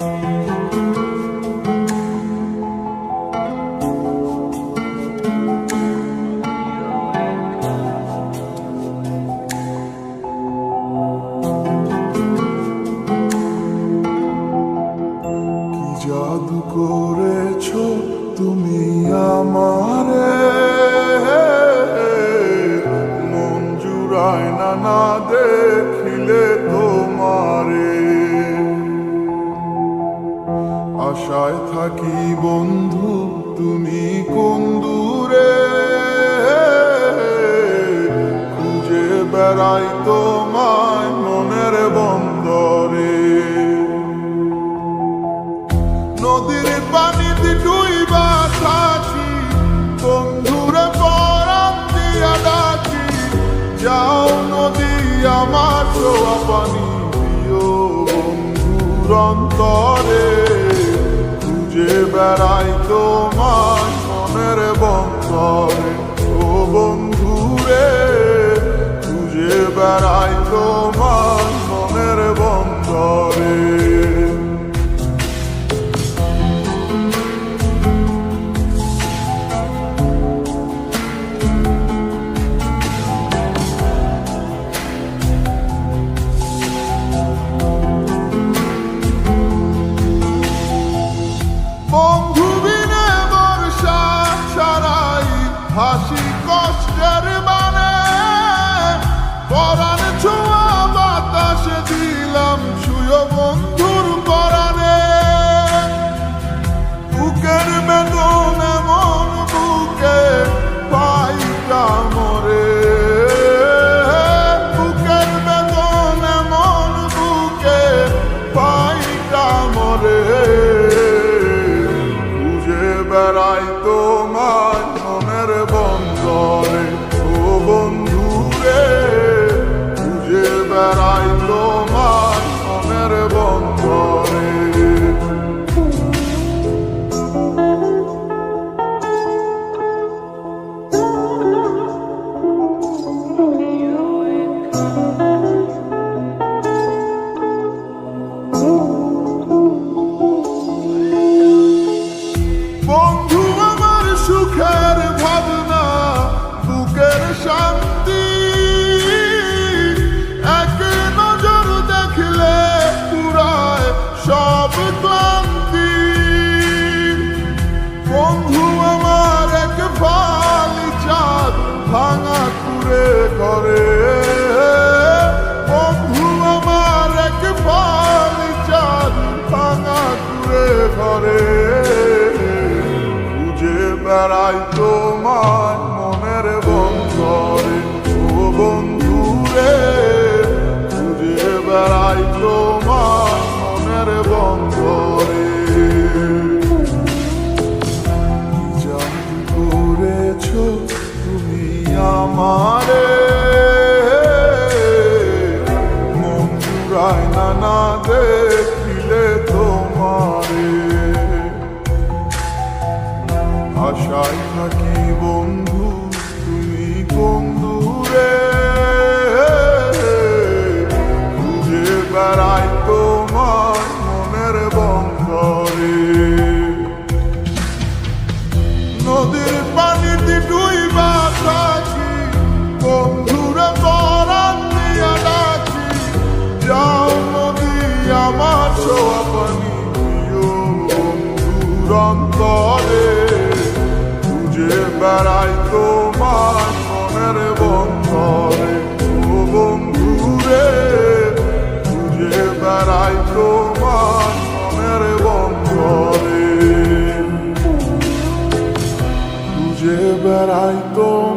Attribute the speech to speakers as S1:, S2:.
S1: জাদু করেছো তুমি আমারে, মন জুড়ায় না না দেখিলে তোমারে। আশায় থাকি বন্ধু তুমি কোন দূরে, খুঁজে বেড়াই তোমায় মনের বন্দরে। নদীর পানিতে ডুইবা থাকি, বন্ধুরে পরাণ দিয়া ডাকি। যাও নদী আমার ছোঁয়া পানি দিও বন্ধুর অন্তরে, খুঁজে বেড়াই তোমায় মনের বন্দরে। ও বন্ধুরে খুঁজে বেড়াই তোমায় মনের বন্দরে। বন্ধু বিনে বর্ষা ছাড়াই হাসি কষ্টের মানে, পরাণ ছোঁয়া বাতাসে দিলাম ছুঁয়ো বন্ধুর পরাণে। বুকের বেদন এমন বুকে পাইটা মরে, বুকের বেদন এমন বুকে পাইটা মরে। বেড়াই তোমার মনের বন্দরে, ও বন্ধুরে খুঁজে বেড়াই তোমার মনের বন্দরে। বন্ধু আমার সুখের ভাবনা, বুকের শান্তি, এক নজর দেখলে পুরায় সব ক্লান্তি। বন্ধু আমার এক ফালি চাঁদ ভাঙা কুড়ে করে, বন্ধু আমার এক ফালি চাঁদ ভাঙা কুড়ে করে। বেড়াই তোমার মনের বন্দরে, ও বন্ধুরে খুঁজে বেড়াই তোমার মনের বন্দরে। জাদু করেছো তুমি আমারে, মন জুড়ায় না না দেখিলে তোমারে। আশায় থাকি বন্ধু তুমি কোন দূরে, খুঁজে বেড়াই তোমার মনের বন্দরে। নদীর পানিতে ডুইবা থাকি, বন্ধুরে পরাণ দিয়া ডাকি। যাও নদী আমার ছোঁয়া পানি দিও বন্ধুর অন্তরে, খুঁজে বেড়াই তোমার মনের বন্দরে। ও বন্ধুরে খুঁজে বেড়াই তোমার মনের বন্দরে, খুঁজে বেড়াই তোমার